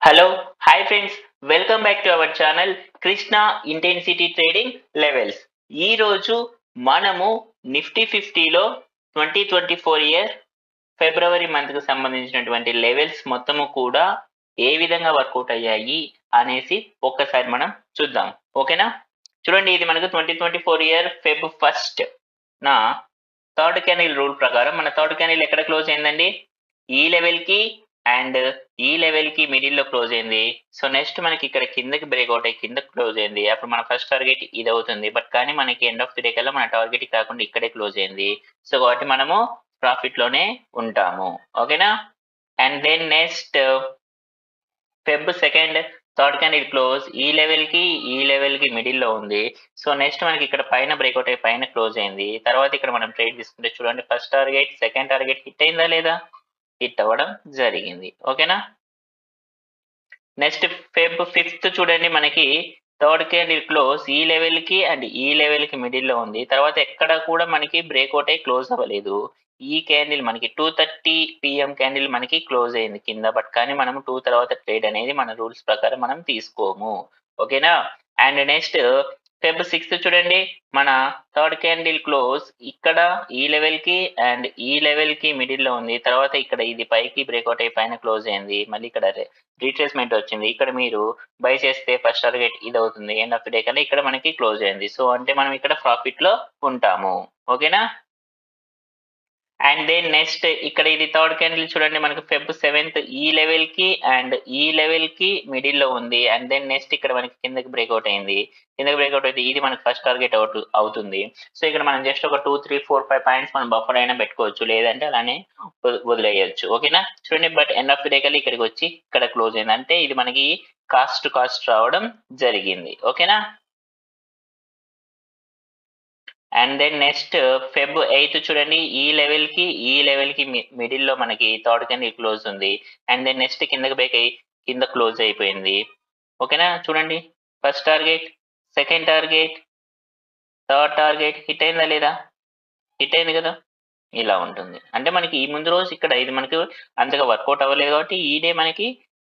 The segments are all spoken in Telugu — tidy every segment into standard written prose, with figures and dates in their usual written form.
Hello hi friends, welcome back to our channel Krishna intensity trading levels. ఈ రోజు మనము నిఫ్టీ 50లో 2024 ఇయర్ ఫిబ్రవరి మంత్కి సంబంధించినటువంటి లెవెల్స్ మొత్తము కూడా ఏ విధంగా వర్కౌట్ అయ్యాయి అనేసి ఒక్కసారి మనం చూద్దాం. ఓకేనా? చూడండి, ఇది మనకు 2024 ఇయర్ ఫెబ్ 1 నా థర్డ్ క్యాండిల్ రూల్ ప్రకారం మన థర్డ్ క్యాండిల్ ఎక్కడ క్లోజ్ అయిందండి? ఈ లెవెల్ కి అండ్ ఈ లెవెల్ కి మిడిల్ లో క్లోజ్ అయింది. సో నెక్స్ట్ మనకి ఇక్కడ కిందకి బ్రేక్అవుట్ అయ్యి కిందకి క్లోజ్ అయింది. అప్పుడు మన ఫస్ట్ టార్గెట్ ఇది అవుతుంది. బట్ కానీ మనకి ఎండ్ ఆఫ్ ది డే కల్లా మన టార్గెట్ కాకుండా ఇక్కడే క్లోజ్ అయింది. సో కాబట్టి మనము ప్రాఫిట్ లోనే ఉంటాము. ఓకేనా? And then next Feb 2 third candle close ఈ లెవెల్ కి మిడిల్ లో ఉంది. సో నెక్స్ట్ మనకి ఇక్కడ పైన బ్రేక్అవుట్ అయ్యి పైన క్లోజ్ అయింది. తర్వాత ఇక్కడ మనం ట్రేడ్ తీసుకుంటే చూడండి, first target second target hit అయిందా లేదా? హిట్ అవ్వడం జరిగింది. ఓకేనా? నెక్స్ట్ ఫెబ్ 5 చూడండి, మనకి థర్డ్ క్యాండిల్ క్లోజ్ ఈ లెవెల్ కి అండ్ ఈ లెవెల్ కి మిడిల్ లో ఉంది. తర్వాత ఎక్కడ కూడా మనకి బ్రేక్అవుట్ అయ్యి క్లోజ్ అవ్వలేదు. ఈ క్యాండిల్ మనకి 2:30 PM క్యాండిల్ మనకి క్లోజ్ అయింది కింద. బట్ కానీ మనం 2 తర్వాత ట్రేడ్ అనేది మన రూల్స్ ప్రకారం మనం తీసుకోము. ఓకేనా? అండ్ నెక్స్ట్ ఫెబ్ 6 చూడండి, మన థర్డ్ క్యాండిల్ క్లోజ్ ఇక్కడ ఈ లెవెల్ కి అండ్ ఈ లెవెల్ కి మిడిల్ లో ఉంది. తర్వాత ఇక్కడ ఇది పైకి బ్రేక్అవుట్ అయి పైన క్లోజ్ అయింది. మళ్ళీ ఇక్కడ రీట్రేస్మెంట్ వచ్చింది. ఇక్కడ మీరు బై చేస్తే ఫస్ట్ టార్గెట్ ఇది అవుతుంది. ఎండ్ ఆఫ్ ది డే కల్లా ఇక్కడ మనకి క్లోజ్ అయింది. సో అంటే మనం ఇక్కడ ప్రాఫిట్ లో ఉంటాము. ఓకేనా? అండ్ దెన్ నెక్స్ట్ ఇక్కడ ఇది థర్డ్ క్యాండిల్ చూడండి, మనకి ఫెబ్ 7 ఈ లెవెల్ కి అండ్ ఈ లెవెల్ కి మిడిల్ లో ఉంది. అండ్ దెన్ నెక్స్ట్ ఇక్కడ మనకి కిందకి బ్రేక్అవుట్ అయింది. కిందకి బ్రేక్అవుట్ అయితే ఇది మనకి ఫస్ట్ టార్గెట్ అవుతుంది. సో ఇక్కడ మనం జస్ట్ ఒక 2, 3, 4, 5 పాయింట్స్ మనం బఫర్ అయినా పెట్టుకోవచ్చు, లేదంటే అలానే వదిలేయచ్చు. ఓకేనా? చూడండి, but end of the day కల్లా ఇక్కడికి వచ్చి ఇక్కడ క్లోజ్ అయింది. అంటే ఇది మనకి కాస్ట్ రావడం జరిగింది. ఓకేనా? అండ్ దెన్ నెక్స్ట్ ఫెబ్ 8 చూడండి, ఈ లెవెల్ కి మిడిల్ లో మనకి థర్డ్ క్యాండిల్ క్లోజ్ ఉంది. అండ్ దెన్ నెక్స్ట్ కిందకి బ్రేక్ అయ్యి కింద క్లోజ్ అయిపోయింది. ఓకేనా? చూడండి, first target second target third target hit అయిందా లేదా? హిట్ అయింది కదా? ఇలా ఉంటుంది. అంటే మనకి ఈ ముందు రోజు ఇక్కడ ఇది మనకి అంతగా వర్కౌట్ అవ్వలేదు కాబట్టి ఈ డే మనకి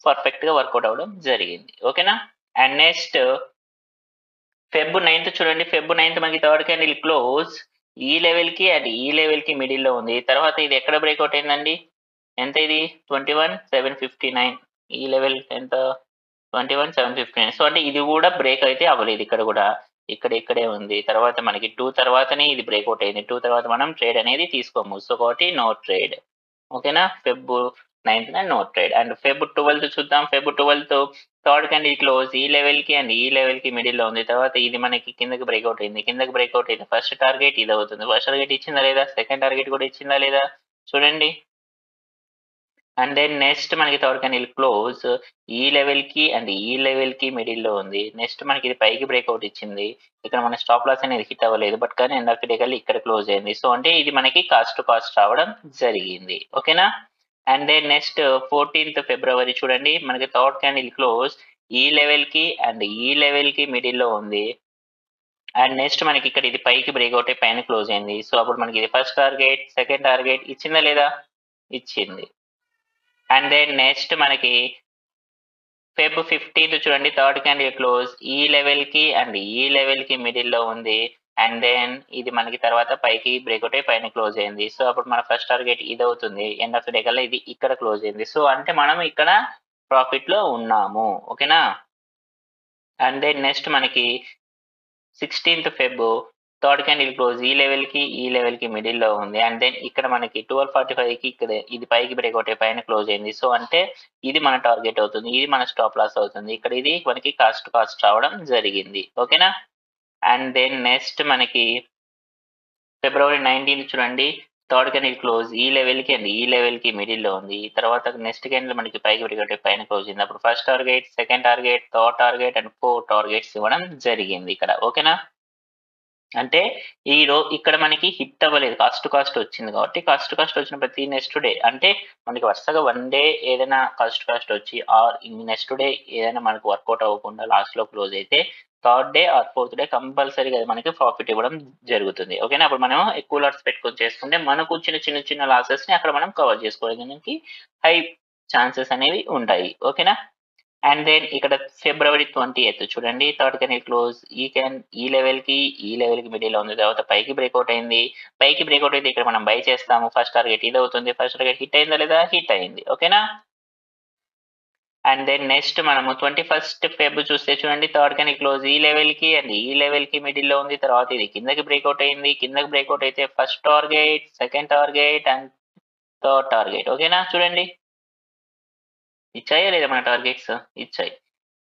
పర్ఫెక్ట్ గా వర్కౌట్ అవ్వడం జరిగింది. ఓకేనా? అండ్ నెక్స్ట్ ఫెబ్ 9 చూడండి, ఫెబ్ 9 మనకి థర్డ్ క్యాండిల్ క్లోజ్ ఈ లెవెల్ కి అండ్ ఈ లెవెల్ కి మిడిల్ లో ఉంది. తర్వాత ఇది ఎక్కడ బ్రేక్అవుట్ అయిందండి? ఎంత ఇది? 21,759. ఈ లెవెల్ ఎంత? 21,759. సో అంటే ఇది కూడా బ్రేక్ అయితే అవ్వలేదు. ఇక్కడ కూడా ఇక్కడే ఉంది. తర్వాత మనకి 2 తర్వాతనే ఇది బ్రేక్అవుట్ అయింది. 2 తర్వాత మనం ట్రేడ్ అనేది తీసుకోము. సో కాబట్టి నో ట్రేడ్. ఓకేనా? Feb 9 no trade. And Feb 12 చూద్దాం. ఫెబ్ 12 థర్డ్ క్యాండిల్ క్లోజ్ ఈ లెవెల్ కి అండ్ ఈ లెవెల్ కి మిడిల్ లో ఉంది. తర్వాత ఇది మనకి కిందకి బ్రేక్అవుట్ అయింది. ఫస్ట్ టార్గెట్ ఇది అవుతుంది. ఫస్ట్ టార్గెట్ ఇచ్చిందా లేదా? సెకండ్ టార్గెట్ కూడా ఇచ్చిందా లేదా? చూడండి. అండ్ దెన్ నెక్స్ట్ మనకి థర్డ్ క్యాండిల్ క్లోజ్ ఈ లెవెల్ కి అండ్ ఈ లెవెల్ కి మిడిల్ లో ఉంది. నెక్స్ట్ మనకి ఇది పైకి బ్రేక్అవుట్ ఇచ్చింది. ఇక్కడ మన స్టాప్ లాస్ అనేది హిట్ అవ్వలేదు. బట్ కానీ ఎండ్ ఆఫ్ ది డే కల్లా ఇక్కడ క్లోజ్ అయింది. సో అంటే ఇది మనకి కాస్ట్ రావడం జరిగింది. ఓకేనా? అండ్ దెన్ నెక్స్ట్ 14th ఫిబ్రవరి చూడండి, మనకి థర్డ్ క్యాండిల్ క్లోజ్ ఈ లెవెల్ కి అండ్ ఈ లెవెల్ కి మిడిల్ లో ఉంది. అండ్ నెక్స్ట్ మనకి ఇక్కడ ఇది పైకి బ్రేక్అవుట్ అయి పైన క్లోజ్ అయింది. సో అప్పుడు మనకి ఇది ఫస్ట్ టార్గెట్ సెకండ్ టార్గెట్ ఇచ్చిందా లేదా? ఇచ్చింది. అండ్ దెన్ నెక్స్ట్ మనకి ఫెబ్ 15 చూడండి, థర్డ్ క్యాండిల్ క్లోజ్ ఈ లెవెల్ కి అండ్ ఈ లెవెల్ కి మిడిల్ లో ఉంది. అండ్ దెన్ ఇది మనకి తర్వాత పైకి బ్రేక్అవుట్ అయి పైన క్లోజ్ అయింది. సో అప్పుడు మన ఫస్ట్ టార్గెట్ ఇది అవుతుంది. ఎండ్ ఆఫ్ ది డే కల్లా ఇది ఇక్కడ క్లోజ్ అయింది. సో అంటే మనం ఇక్కడ ప్రాఫిట్ లో ఉన్నాము. ఓకేనా? అండ్ దెన్ నెక్స్ట్ మనకి 16th Feb third candle close ఈ లెవెల్ కి మిడిల్ లో ఉంది. అండ్ దెన్ ఇక్కడ మనకి 12:45 కి ఇక్కడ ఇది పైకి బ్రేక్అవుట్ అయి పైన క్లోజ్ అయింది. సో అంటే ఇది మన టార్గెట్ అవుతుంది. ఇది మన స్టాప్ లాస్ అవుతుంది. ఇక్కడ ఇది మనకి కాస్ట్ రావడం జరిగింది. ఓకేనా? అండ్ దెన్ నెక్స్ట్ మనకి ఫిబ్రవరి 19 చూడండి, థర్డ్ క్యాండిల్ క్లోజ్ ఈ లెవెల్ కి అండ్ ఈ లెవెల్ కి మిడిల్ లో ఉంది. తర్వాత నెక్స్ట్ క్యాండిల్ మనకి పైకి బ్రేక్అవుట్ అయి పైన క్లోజ్ అయింది. అప్పుడు first target second target third target and 4 targets ఇవ్వడం జరిగింది ఇక్కడ. ఓకేనా? అంటే ఇక్కడ మనకి హిట్ అవ్వలేదు. కాస్ట్ వచ్చింది కాబట్టి కాస్ట్ వచ్చిన ప్రతి నెక్స్ట్ డే అంటే మనకి వరుసగా 1 డే ఏదైనా కాస్ట్ వచ్చి ఆర్ నెక్స్ట్ డే ఏదైనా మనకు వర్కౌట్ అవ్వకుండా లాస్ట్ లో క్లోజ్ అయితే third day or fourth day కంపల్సరీగా మనకి ప్రాఫిట్ ఇవ్వడం జరుగుతుంది. ఓకేనా? అప్పుడు మనం ఎక్కువ లాట్స్ పెట్టుకొని చేసుకుంటే మనకు చిన్న లాసెస్ ని అక్కడ మనం కవర్ చేసుకోవడానికి హై ఛాన్సెస్ అనేవి ఉంటాయి. ఓకేనా? అండ్ దెన్ ఇక్కడ February 20th చూడండి థర్డ్ క్యాండిల్ క్లోజ్ ఈ లెవెల్ కి మిడిల్ లో ఉంది. తర్వాత పైకి బ్రేక్అవుట్ అయింది. పైకి బ్రేక్అవుట్ అయితే ఇక్కడ మనం బై చేస్తాము. ఫస్ట్ టార్గెట్ ఇది అవుతుంది. ఫస్ట్ టార్గెట్ హిట్ అయిందా లేదా? హిట్ అయింది. ఓకేనా? అండ్ దెన్ నెక్స్ట్ మనము 21st Feb చూస్తే చూడండి థర్డ్ క్యాండిల్ క్లోజ్ ఈ లెవెల్ కి మిడిల్ లో ఉంది. తర్వాత ఇది కిందకి బ్రేక్అవుట్ అయింది. కిందకి బ్రేక్అవుట్ అయితే first target, second target and third target. ఓకేనా? చూడండి ఇచ్చాయా లేదా మన టార్గెట్స్? ఇచ్చాయి.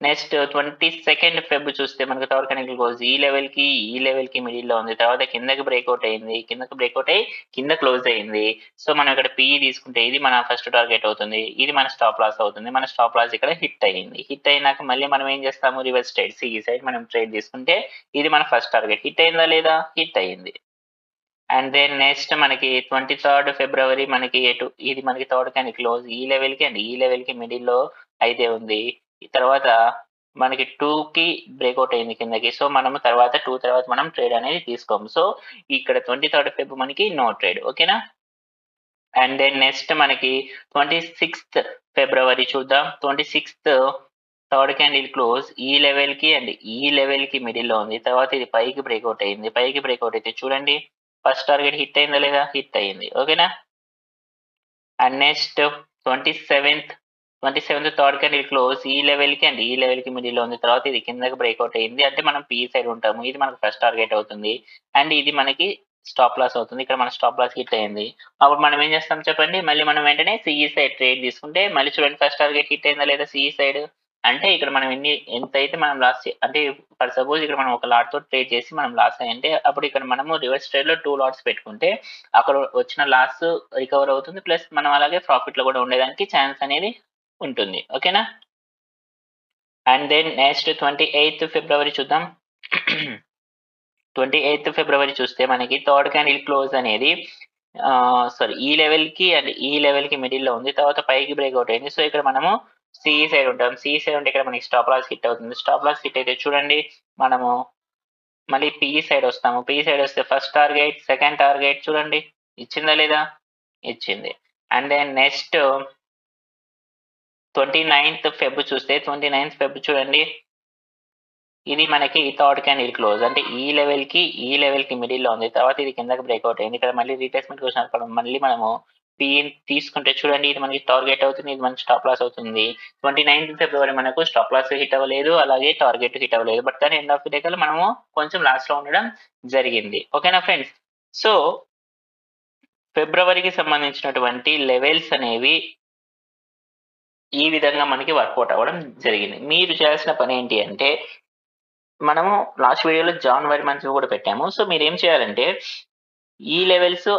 నెక్స్ట్ 22nd Feb చూస్తే మనకు థర్డ్ క్యాండిల్ క్లోజ్ ఈ లెవెల్ కి మిడిల్ లో ఉంది. తర్వాత కిందకి బ్రేక్అవుట్ అయింది. కిందకి బ్రేక్అవుట్ అయ్యి కింద క్లోజ్ అయింది. సో మనం ఇక్కడ పిఈ తీసుకుంటే ఇది మన ఫస్ట్ టార్గెట్ అవుతుంది. ఇది మన స్టాప్ లాస్ అవుతుంది. మన స్టాప్ లాస్ ఇక్కడ హిట్ అయ్యింది. హిట్ అయినాక మళ్ళీ మనం ఏం చేస్తాము? రివర్స్ ట్రేడ్ సిఈ సైడ్ మనం ట్రేడ్ తీసుకుంటే ఇది మన ఫస్ట్ టార్గెట్. హిట్ అయిందా లేదా? హిట్ అయ్యింది. అండ్ దెన్ నెక్స్ట్ మనకి 23rd February మనకి ఇది మనకి థర్డ్ క్యాండిల్ క్లోజ్ ఈ లెవెల్ కి మిడిల్ లో అయితే ఉంది. తర్వాత మనకి 2 కి బ్రేక్అవుట్ అయింది కిందకి. సో మనము తర్వాత 2 తర్వాత మనం ట్రేడ్ అనేది తీసుకోము. సో ఇక్కడ 23rd Feb మనకి నో ట్రేడ్. ఓకేనా? అండ్ దెన్ నెక్స్ట్ మనకి 26th February చూద్దాం. 26th థర్డ్ క్యాండిల్ క్లోజ్ ఈ లెవెల్ కి మిడిల్ లో ఉంది. తర్వాత ఇది పైకి బ్రేక్అవుట్ అయింది. పైకి బ్రేక్అవుట్ అయితే చూడండి ఫస్ట్ టార్గెట్ హిట్ అయిందా లేదా? హిట్ అయింది. ఓకేనా? And next 27th third candle close ఈ లెవెల్ కి మిడిల్ లో ఉంది. తర్వాత ఇది కిందకి బ్రేక్అవుట్ అయింది. అంటే మనం పి సైడ్ ఉంటాము. ఇది మనకు ఫస్ట్ టార్గెట్ అవుతుంది. అండ్ ఇది మనకి స్టాప్ లాస్ అవుతుంది. ఇక్కడ మన స్టాప్ లాస్ హిట్ అయింది. అప్పుడు మనం ఏం చేస్తాం చెప్పండి? మళ్ళీ మనం వెంటనే సిఈ సైడ్ ట్రేడ్ తీసుకుంటే మళ్ళీ చూడండి ఫస్ట్ టార్గెట్ హిట్ అయిందా లేదా సిఈ సైడ్? అంటే ఇక్కడ మనం ఎంతైతే మనం లాస్ అంటే ఫర్ సపోజ్ ఇక్కడ మనం ఒక లాట్ తో ట్రేడ్ చేసి మనం లాస్ అయ్యంటే అప్పుడు ఇక్కడ మనము రివర్స్ ట్రేడ్ లో 2 లాట్స్ పెట్టుకుంటే అక్కడ వచ్చిన లాస్ రికవర్ అవుతుంది. ప్లస్ మనం అలాగే ప్రాఫిట్ లో కూడా ఉండేదానికి ఛాన్స్ అనేది ఉంటుంది. ఓకేనా? And then next 28th February చూద్దాం. 28th February చూస్తే మనకి థర్డ్ క్యాండిల్ క్లోజ్ అనేది ఈ లెవెల్ కి మిడిల్ లో ఉంది. తర్వాత పైకి బ్రేక్అవుట్ అయింది. సో ఇక్కడ మనము సిఈ సైడ్ ఉంటాం. సిఈ సైడ్ ఉంటే ఇక్కడ మనకి స్టాప్ లాస్ హిట్ అవుతుంది. స్టాప్ లాస్ హిట్ అయితే చూడండి మనము మళ్ళీ పిఈ సైడ్ వస్తాము. పిఈ సైడ్ వస్తే ఫస్ట్ టార్గెట్, సెకండ్ టార్గెట్ చూడండి ఇచ్చిందా లేదా? ఇచ్చింది. And then next 29th Feb చూస్తే 29th Feb చూడండి ఇది మనకి థర్డ్ క్యాండిల్ క్లోజ్ అంటే ఈ లెవెల్ కి మిడిల్ లో ఉంది. తర్వాత ఇది కిందకి బ్రేక్అవుట్ అయింది. ఇక్కడ మళ్ళీ రీట్రేస్మెంట్ వచ్చినప్పుడు మళ్ళీ మనము పిఈ తీసుకుంటే చూడండి ఇది మనకి టార్గెట్ అవుతుంది. ఇది మనకి స్టాప్ లాస్ అవుతుంది. 29th February మనకు స్టాప్ లాస్ హిట్ అవ్వలేదు. అలాగే టార్గెట్ హిట్ అవ్వలేదు. బట్ కానీ ఎండ్ ఆఫ్ ది డే కల్లా మనము కొంచెం లాస్ లో ఉండడం జరిగింది. ఓకేనా ఫ్రెండ్స్? సో ఫిబ్రవరికి సంబంధించినటువంటి లెవెల్స్ అనేవి ఈ విధంగా మనకి వర్కౌట్ అవ్వడం జరిగింది. మీరు చేయాల్సిన పని ఏంటి అంటే మనము లాస్ట్ వీడియోలో జాన్వరి మంత్ కూడా పెట్టాము. సో మీరు ఏం చేయాలంటే ఈ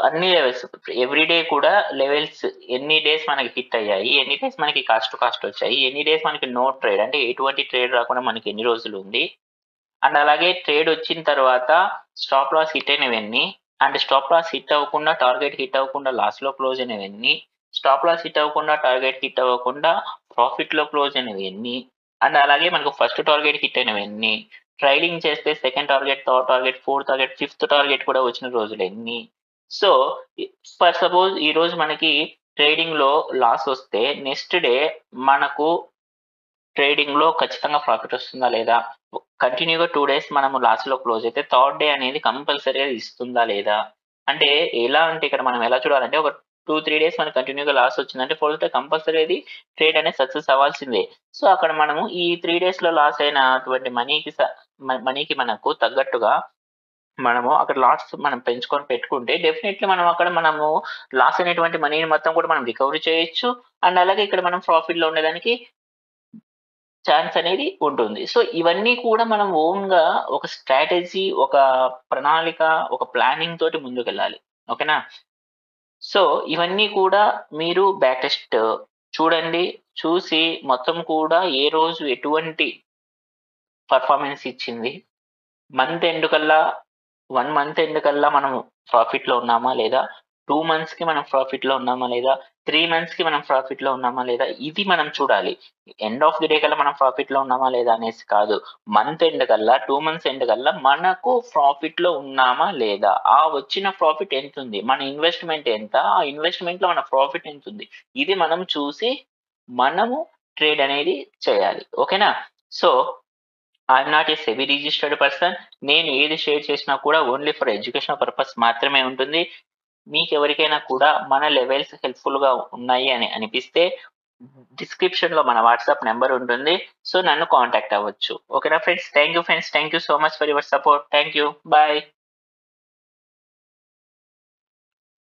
అన్ని లెవెల్స్ ఎవ్రీ డే కూడా లెవెల్స్ ఎన్ని డేస్ మనకి హిట్ అయ్యాయి, ఎన్ని డేస్ మనకి కాస్ట్ వచ్చాయి, ఎన్ని డేస్ మనకి నో ట్రేడ్ అంటే ఎటువంటి ట్రేడ్ రాకుండా మనకి ఎన్ని రోజులు ఉంది, అండ్ అలాగే ట్రేడ్ వచ్చిన తర్వాత స్టాప్ లాస్ హిట్ అయినవన్నీ, అండ్ స్టాప్ లాస్ హిట్ అవ్వకుండా టార్గెట్ హిట్ అవ్వకుండా లాస్ లో క్లోజ్ అయినవన్నీ, స్టాప్ లాస్ హిట్ అవ్వకుండా టార్గెట్ హిట్ అవ్వకుండా ప్రాఫిట్ లో క్లోజ్ అయినవి ఎన్ని, అండ్ అలాగే మనకు ఫస్ట్ టార్గెట్ హిట్ అయినవన్నీ, ట్రైడింగ్ చేస్తే second target, third target, fourth target, fifth target కూడా వచ్చిన రోజులు ఎన్ని. సో ఫర్ సపోజ్ ఈ రోజు మనకి ట్రేడింగ్ లో లాస్ వస్తే నెక్స్ట్ డే మనకు ట్రేడింగ్ లో ఖచ్చితంగా ప్రాఫిట్ వస్తుందా లేదా, కంటిన్యూగా 2 days మనము లాస్ లో క్లోజ్ అయితే థర్డ్ డే అనేది కంపల్సరీగా ఇస్తుందా లేదా, అంటే ఎలా అంటే ఇక్కడ మనం ఎలా చూడాలంటే ఒక 2-3 days మనకి కంటిన్యూగా లాస్ వచ్చిందంటే ఫోర్త్ డే కంపల్సరీ అది ట్రేడ్ అనేది సక్సెస్ అవ్వాల్సిందే. సో అక్కడ మనము ఈ 3 days లో లాస్ అయినటువంటి మనీకి మనకు తగ్గట్టుగా మనము అక్కడ లాస్ మనం పెంచుకొని పెట్టుకుంటే డెఫినెట్లీ మనము లాస్ అయినటువంటి మనీని మొత్తం కూడా మనం రికవరీ చేయొచ్చు. అండ్ అలాగే ఇక్కడ మనం ప్రాఫిట్ లో ఉండేదానికి ఛాన్స్ అనేది ఉంటుంది. సో ఇవన్నీ కూడా మనం ఓన్ గా ఒక స్ట్రాటజీ, ఒక ప్రణాళిక, ఒక ప్లానింగ్ తోటి ముందుకెళ్ళాలి. ఓకేనా? సో ఇవన్నీ కూడా మీరు బ్యాక్ టెస్ట్ చూడండి. చూసి మొత్తం కూడా ఏ రోజు ఎటువంటి పర్ఫార్మెన్స్ ఇచ్చింది, మంత్ ఎండ్ కల్లా 1 month ఎండ్ కల్లా మనం ప్రాఫిట్ లో ఉన్నామా లేదా, 2 months కి మనం ప్రాఫిట్ లో ఉన్నామా లేదా, 3 months కి మనం ప్రాఫిట్ లో ఉన్నామా లేదా, ఇది మనం చూడాలి. ఎండ్ ఆఫ్ ది డే కల్లా మనం ప్రాఫిట్ లో ఉన్నామా లేదా అనేసి కాదు, మంత్ ఎండ్ కల్లా 2 months ఎండ్ కల్లా మనకు ప్రాఫిట్ లో ఉన్నామా లేదా, ఆ వచ్చిన ప్రాఫిట్ ఎంత ఉంది, మన ఇన్వెస్ట్మెంట్ ఎంత, ఆ ఇన్వెస్ట్మెంట్ లో మన ప్రాఫిట్ ఎంత ఉంది, ఇది మనం చూసి మనము ట్రేడ్ అనేది చేయాలి. ఓకేనా? So I'm not a SEBI registered person. నేను ఏది షేర్ చేసినా కూడా ఓన్లీ ఫర్ ఎడ్యుకేషనల్ పర్పస్ మాత్రమే ఉంటుంది. మీకు ఎవరికైనా కూడా మన లెవెల్స్ హెల్ప్ఫుల్ గా ఉన్నాయి అని అనిపిస్తే డిస్క్రిప్షన్ లో మన వాట్సాప్ నెంబర్ ఉంటుంది. సో నన్ను కాంటాక్ట్ అవ్వచ్చు. ఓకేనా friends? Thank you friends. Thank you so much for your support. Thank you. Bye.